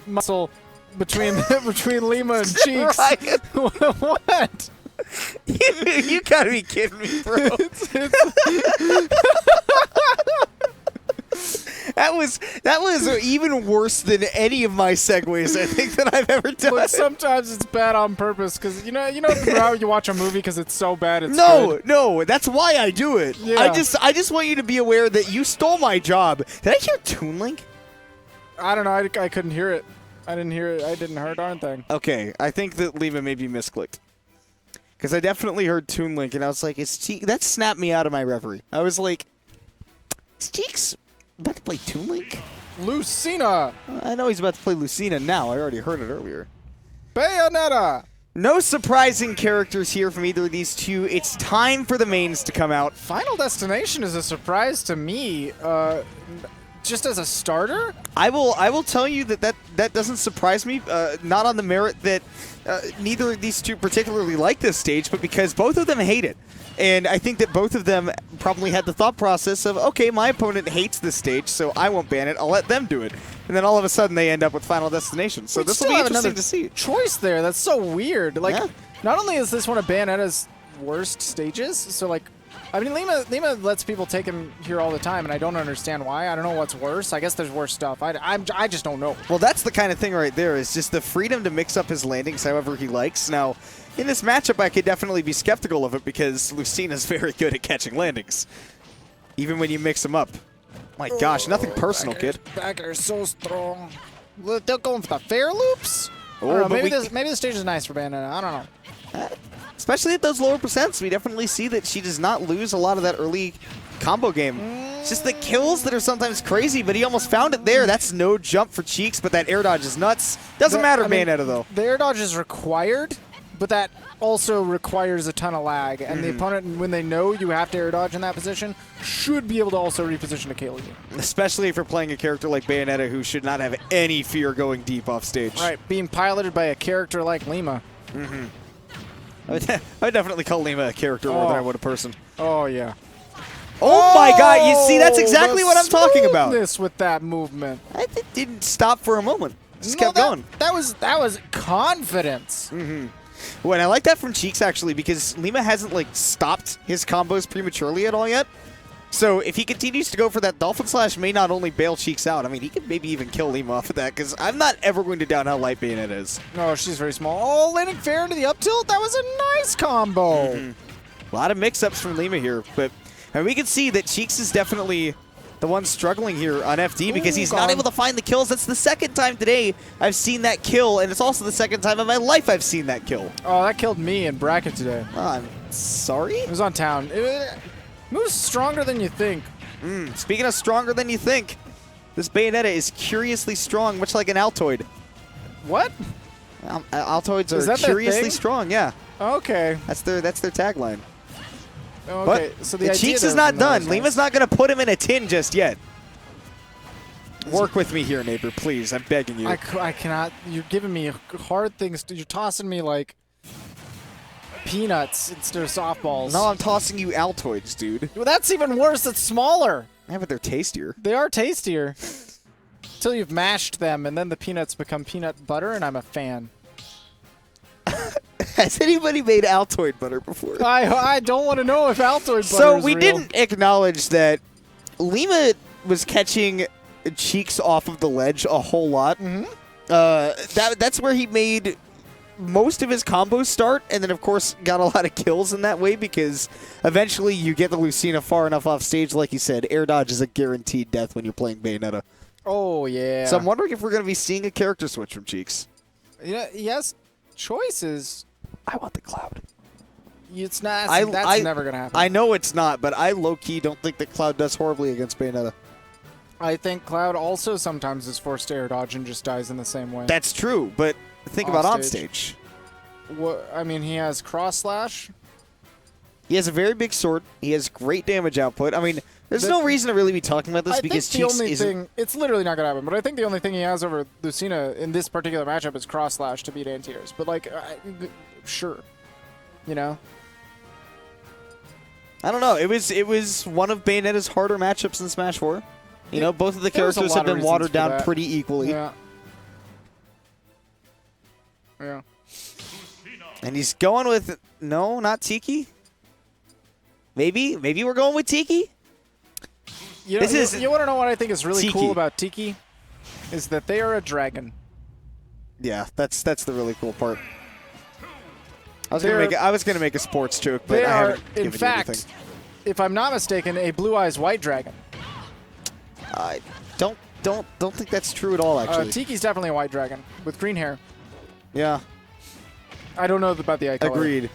muscle between between Lima and Cheeks. What? You gotta be kidding me, bro. That was even worse than any of my segues I think that I've ever done. But sometimes it's bad on purpose because you know how you watch a movie because it's so bad it's No, good? that's why I do it. Yeah. I just want you to be aware that you stole my job. Did I hear Toon Link? I don't know. I couldn't hear it. I didn't hear it. I didn't hear a darn thing. Okay, I think that Lima maybe misclicked. Because I definitely heard Toon Link, and I was like, that snapped me out of my reverie. I was like, is Cheeks about to play Toon Link? Lucina! I know he's about to play Lucina now. I already heard it earlier. Bayonetta! No surprising characters here from either of these two. It's time for the mains to come out. Final Destination is a surprise to me. Just as a starter? I will tell you that doesn't surprise me, not on the merit that neither of these two particularly like this stage, but because both of them hate it. And I think that both of them probably had the thought process of, okay, my opponent hates this stage, so I won't ban it. I'll let them do it. And then all of a sudden they end up with Final Destination. So this will be interesting to see. Choice there. That's so weird. Like, yeah. Not only is this one of Bayonetta's worst stages, so like, I mean, Lima lets people take him here all the time, and I don't understand why. I don't know what's worse. I guess there's worse stuff. I just don't know. Well, that's the kind of thing right there, is just the freedom to mix up his landings however he likes. Now, in this matchup, I could definitely be skeptical of it because Lucina's very good at catching landings, even when you mix them up. My gosh, nothing personal, kid. Back air so strong. They're going for the fair loops? Oh, I don't know, maybe the stage is nice for Bayonetta. I don't know. Especially at those lower percents, we definitely see that she does not lose a lot of that early combo game. It's just the kills that are sometimes crazy, but he almost found it there. That's no jump for Cheeks, but that air dodge is nuts. Doesn't matter, Bayonetta, though. The air dodge is required, but that also requires a ton of lag. And the opponent, when they know you have to air dodge in that position, should be able to also reposition to kill you. Especially if you're playing a character like Bayonetta, who should not have any fear going deep off stage. Right, being piloted by a character like Lima. I would definitely call Lima a character more than I would a person. Oh, yeah. Oh my god, you see, that's exactly what I'm talking about. This with that movement. It didn't stop for a moment. Just kept going. That was confidence. Well, and I like that from Cheeks, actually, because Lima hasn't, like, stopped his combos prematurely at all yet. So if he continues to go for that Dolphin Slash, may not only bail Cheeks out, I mean, he could maybe even kill Lima off of that, because I'm not ever going to doubt how light Bayonetta is. No, she's very small. Oh, landing fair into the up tilt. That was a nice combo. A lot of mix-ups from Lima here, but and we can see that Cheeks is definitely the one struggling here on FD because he's not able to find the kills. That's the second time today I've seen that kill, and it's also the second time in my life I've seen that kill. Oh, that killed me in bracket today. I'm sorry? It was on town. It moves stronger than you think. Speaking of stronger than you think, this Bayonetta is curiously strong, much like an Altoid. What? Altoids Is are that their curiously thing? strong, yeah. Okay. That's their tagline. Okay, But so the Cheeks is not done. Lima's not going to put him in a tin just yet. Work with me here, neighbor, please. I'm begging you. I cannot. You're giving me hard things. You're tossing me like peanuts instead of softballs. No, I'm tossing you Altoids, dude. Well, that's even worse. It's smaller. Yeah, but they're tastier. They are tastier. Until you've mashed them, and then the peanuts become peanut butter, and I'm a fan. Has anybody made Altoid butter before? I don't want to know if Altoid butter is So we real. didn't acknowledge that Lima was catching Cheeks off of the ledge a whole lot. That's where he made most of his combos start, and then of course got a lot of kills in that way because eventually you get the Lucina far enough off stage, like you said. Air dodge is a guaranteed death when you're playing Bayonetta. Oh, yeah. So I'm wondering if we're going to be seeing a character switch from Cheeks. Yeah, yes. Choices. I want the Cloud. It's not. That's never gonna happen. I know it's not, but I low-key don't think that Cloud does horribly against Bayonetta. I think Cloud also sometimes is forced to air dodge and just dies in the same way. That's true, but think about on stage. What, I mean, he has cross slash. He has a very big sword. He has great damage output. I mean, there's no reason to really be talking about this because Cheeks isn't. It's literally not gonna happen. But I think the only thing he has over Lucina in this particular matchup is cross slash to beat anti-airs. But like, sure, you know. I don't know. It was one of Bayonetta's harder matchups in Smash 4. You know, both of the characters have been watered down pretty equally. Yeah. Yeah. And he's going with, no, not Tiki. Maybe we're going with Tiki. You want to know what I think is really cool about Tiki? Is that they are a dragon. Yeah, that's the really cool part. I was gonna make a sports joke, but I haven't given in fact, anything. if I'm not mistaken, a Blue Eyes White Dragon. I don't think that's true at all, actually. Tiki's definitely a white dragon with green hair. Yeah. I don't know about the eye color. Agreed.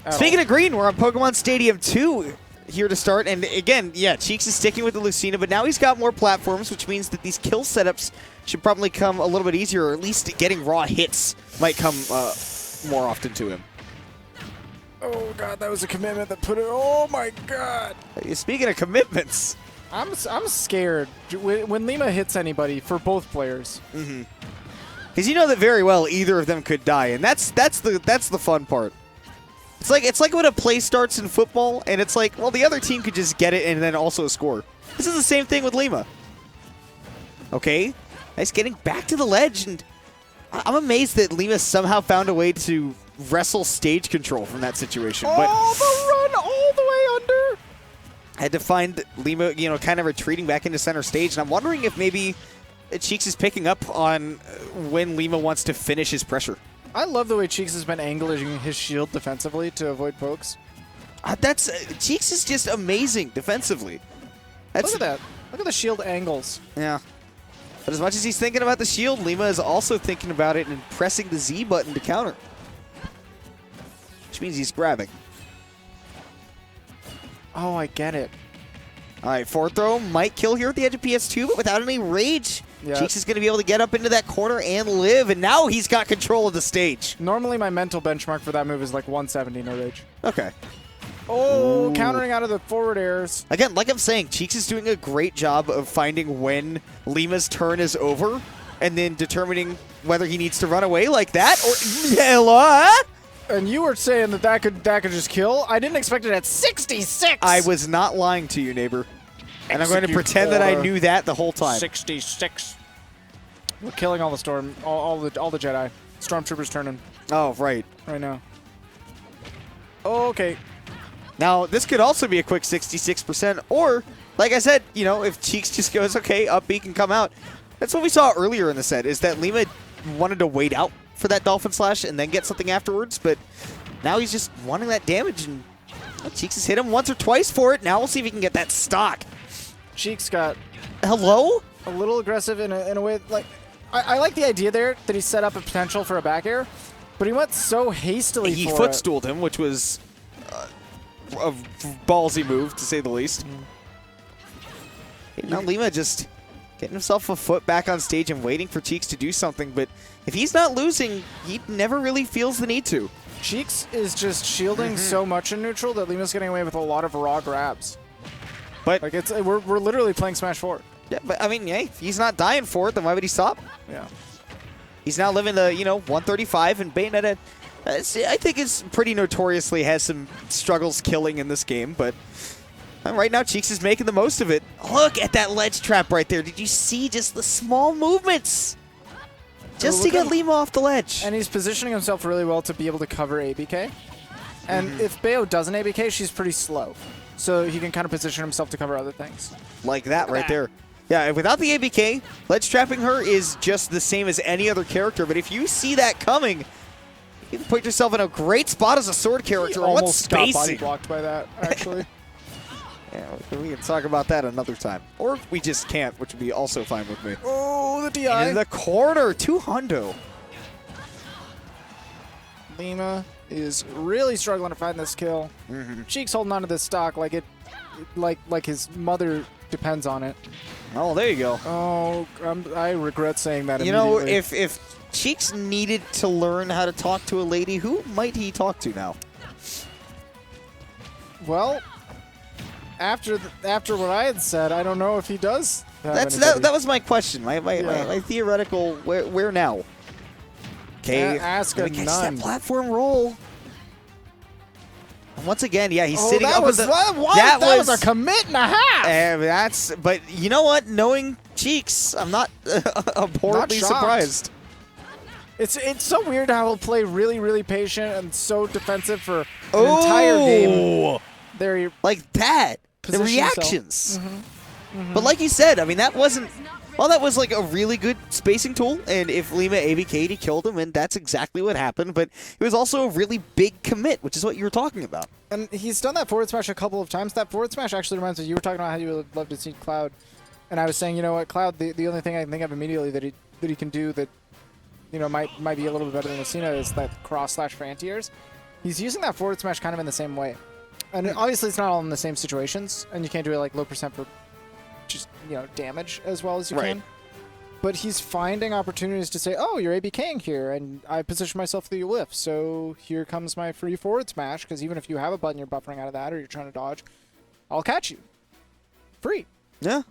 Speaking of green, we're on Pokemon Stadium 2 here to start. And again, yeah, Cheeks is sticking with the Lucina, but now he's got more platforms, which means that these kill setups should probably come a little bit easier, or at least getting raw hits might come more often to him. Oh, God, that was a commitment that put it... Oh, my God. Speaking of commitments... I'm scared when Lima hits anybody for both players. Mm-hmm. Because you know that very well either of them could die, and that's the fun part. It's like when a play starts in football, and it's like, well, the other team could just get it and then also score. This is the same thing with Lima. Okay, nice getting back to the ledge, and I'm amazed that Lima somehow found a way to wrestle stage control from that situation. Oh, but the run all the way under! Had to find Lima, kind of retreating back into center stage, and I'm wondering if maybe Cheeks is picking up on when Lima wants to finish his pressure. I love the way Cheeks has been angling his shield defensively to avoid pokes. Cheeks is just amazing defensively. Look at that. Look at the shield angles. Yeah. But as much as he's thinking about the shield, Lima is also thinking about it and pressing the Z button to counter. Which means he's grabbing. Oh, I get it. All right, forward throw might kill here at the edge of PS2, but without any rage, yeah. Cheeks is going to be able to get up into that corner and live, and now he's got control of the stage. Normally, my mental benchmark for that move is like 170 no rage. Okay. Oh, Ooh. Countering out of the forward airs. Again, like I'm saying, Cheeks is doing a great job of finding when Lima's turn is over and then determining whether he needs to run away like that or... Hello? And you were saying that could just kill? I didn't expect it at 66! I was not lying to you, neighbor. And I'm going to pretend that I knew that the whole time. 66. We're killing all the all the Jedi. Stormtroopers turning. Oh, right. Right now. Oh, okay. Now, this could also be a quick 66%, or, like I said, if Cheeks just goes, okay, up B can come out. That's what we saw earlier in the set, is that Lima wanted to wait out for that Dolphin Slash and then get something afterwards, but now he's just wanting that damage, and Cheeks has hit him once or twice for it. Now we'll see if he can get that stock. Cheeks got... Hello? A little aggressive in a way, like... I like the idea there that he set up a potential for a back air, but he went so hastily He for footstooled him, which was a ballsy move, to say the least. Now Lima just getting himself a foot back on stage and waiting for Cheeks to do something, but if he's not losing, he never really feels the need to. Cheeks is just shielding so much in neutral that Lima's getting away with a lot of raw grabs. But like we're literally playing Smash 4. Yeah, but I mean, hey, if he's not dying for it, then why would he stop? Yeah. He's now living the 135, and Bayonetta, I think, is pretty notoriously has some struggles killing in this game, but right now Cheeks is making the most of it. Look at that ledge trap right there. Did you see just the small movements? Just to get Lima off the ledge. And he's positioning himself really well to be able to cover ABK. And if Bayo doesn't ABK, she's pretty slow. So he can kind of position himself to cover other things. Like that right there. Yeah, without the ABK, ledge trapping her is just the same as any other character. But if you see that coming, you can put yourself in a great spot as a sword character. He almost got body blocked by that, actually. Yeah, we can talk about that another time. Or we just can't, which would be also fine with me. Oh, the DI. In the corner, 200. Lima is really struggling to find this kill. Cheeks holding on to this stock like his mother depends on it. Oh, there you go. Oh, I regret saying that immediately. If Cheeks needed to learn how to talk to a lady, who might he talk to now? Well, after what I had said, I don't know if he does. That was my question. My theoretical where now? Okay, ask a catch nun. that platform roll. And once again, yeah, he's sitting that up. That was a commit and a half. But you know what? Knowing Cheeks, I'm not abhorrently surprised. It's so weird how he'll play really, really patient and so defensive for an entire game. There, you like that. The reactions. But like you said, I mean, that wasn't. Well, that was like a really good spacing tool, and if Lima ABK'd, he killed him, and that's exactly what happened. But it was also a really big commit, which is what you were talking about. And he's done that forward smash a couple of times. That forward smash actually reminds me, you were talking about how you would love to see Cloud, and I was saying, you know what, Cloud, the only thing I can think of immediately that he can do that, you know, might be a little bit better than Lucina is that cross slash for anti-airs. He's using that forward smash kind of in the same way. And obviously it's not all in the same situations, and you can't do it like low percent for just, you know, damage as well as you can. But he's finding opportunities to say, oh, you're ABKing here, and I position myself through your lift, so here comes my free forward smash, because even if you have a button you're buffering out of that or you're trying to dodge, I'll catch you. Free. Yeah.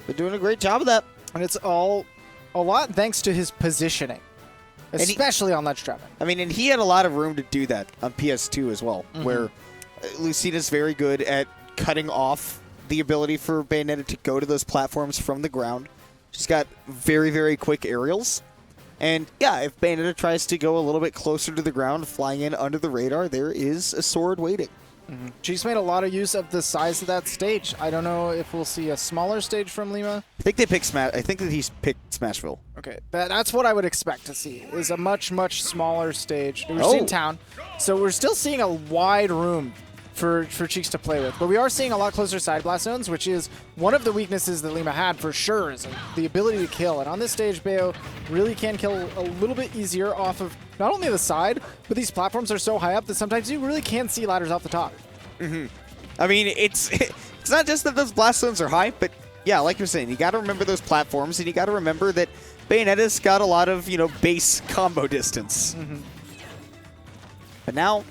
They're doing a great job of that. And it's all a lot thanks to his positioning, especially on ledge trapping. I mean, and he had a lot of room to do that on PS2 as well, where Lucina's very good at cutting off the ability for Bayonetta to go to those platforms from the ground. She's got very, very quick aerials. And yeah, if Bayonetta tries to go a little bit closer to the ground, flying in under the radar, there is a sword waiting. Cheeks made a lot of use of the size of that stage. I don't know if we'll see a smaller stage from Lima. I think they picked Smash. I think that he's picked Smashville. Okay, that's what I would expect to see, is a much, much smaller stage. We're seeing town, so we're still seeing a wide room for Cheeks to play with. But we are seeing a lot closer side blast zones, which is one of the weaknesses that Lima had for sure, is the ability to kill. And on this stage, Bayo really can kill a little bit easier off of not only the side, but these platforms are so high up that sometimes you really can't see ladders off the top. I mean, it's not just that those blast zones are high, but yeah, like you're saying, you got to remember those platforms, and you got to remember that Bayonetta's got a lot of, you know, base combo distance. But now,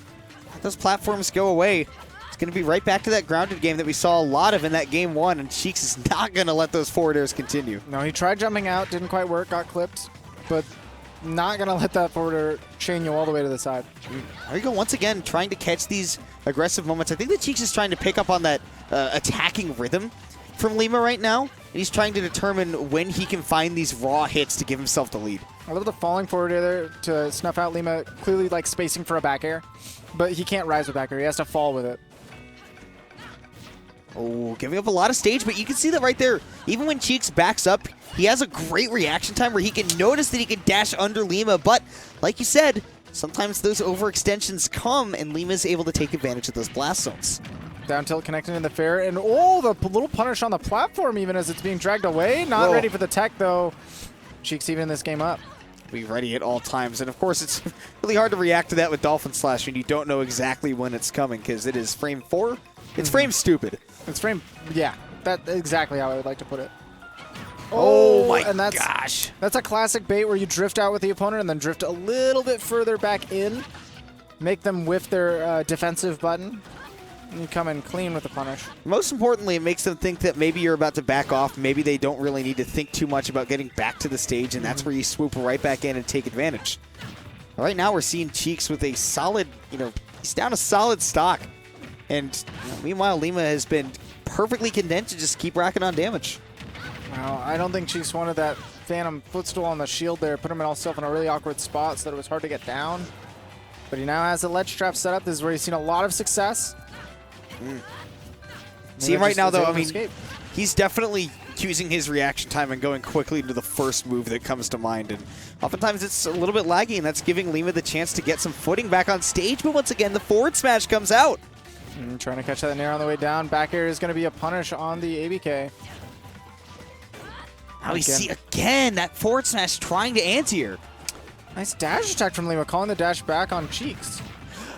those platforms go away. It's going to be right back to that grounded game that we saw a lot of in that game one, and Cheeks is not going to let those forward airs continue. No, he tried jumping out, didn't quite work, got clipped, but not going to let that forward air chain you all the way to the side. There you go, once again, trying to catch these aggressive moments. I think that Cheeks is trying to pick up on that attacking rhythm from Lima right now, and he's trying to determine when he can find these raw hits to give himself the lead. I love the falling forward air there to snuff out Lima, clearly like spacing for a back air, but he can't rise with back air. He has to fall with it. Oh, giving up a lot of stage, but you can see that right there. Even when Cheeks backs up, he has a great reaction time where he can notice that he can dash under Lima, but like you said, sometimes those overextensions come, and Lima's able to take advantage of those blast zones. Down tilt connected in the fair, and oh, the little punish on the platform even as it's being dragged away. Not ready for the tech, though. Cheeks even this game up. Be ready at all times, and of course it's really hard to react to that with Dolphin Slash when you don't know exactly when it's coming, because it is frame 4. It's frame stupid. It's frame, yeah, that's exactly how I would like to put it. Oh my and gosh. That's a classic bait where you drift out with the opponent and then drift a little bit further back in, make them whiff their defensive button, and you come in clean with the punish. Most importantly, it makes them think that maybe you're about to back off. Maybe they don't really need to think too much about getting back to the stage, and that's where you swoop right back in and take advantage. Right now we're seeing Cheeks with a solid, you know, he's down a solid stock. And meanwhile, Lima has been perfectly content to just keep racking on damage. Well, I don't think Cheeks wanted that Phantom footstool on the shield there, put him himself in a really awkward spot so that it was hard to get down. But he now has a ledge trap set up. This is where he's seen a lot of success. See, right now, though, I mean, he's definitely using his reaction time and going quickly to the first move that comes to mind. And oftentimes it's a little bit laggy, and that's giving Lima the chance to get some footing back on stage. But once again, the forward smash comes out. Trying to catch that nair on the way down. Back air is going to be a punish on the ABK. Now we see again that forward smash trying to anti-air. Nice dash attack from Lima, calling the dash back on Cheeks.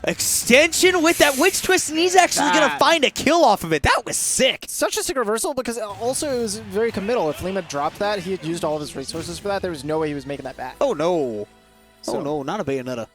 Extension with that witch twist, and he's actually going to find a kill off of it. That was sick. Such a sick reversal, because also it was very committal. If Lima dropped that, he had used all of his resources for that. There was no way he was making that back. Oh, no. Oh, no, not a Bayonetta.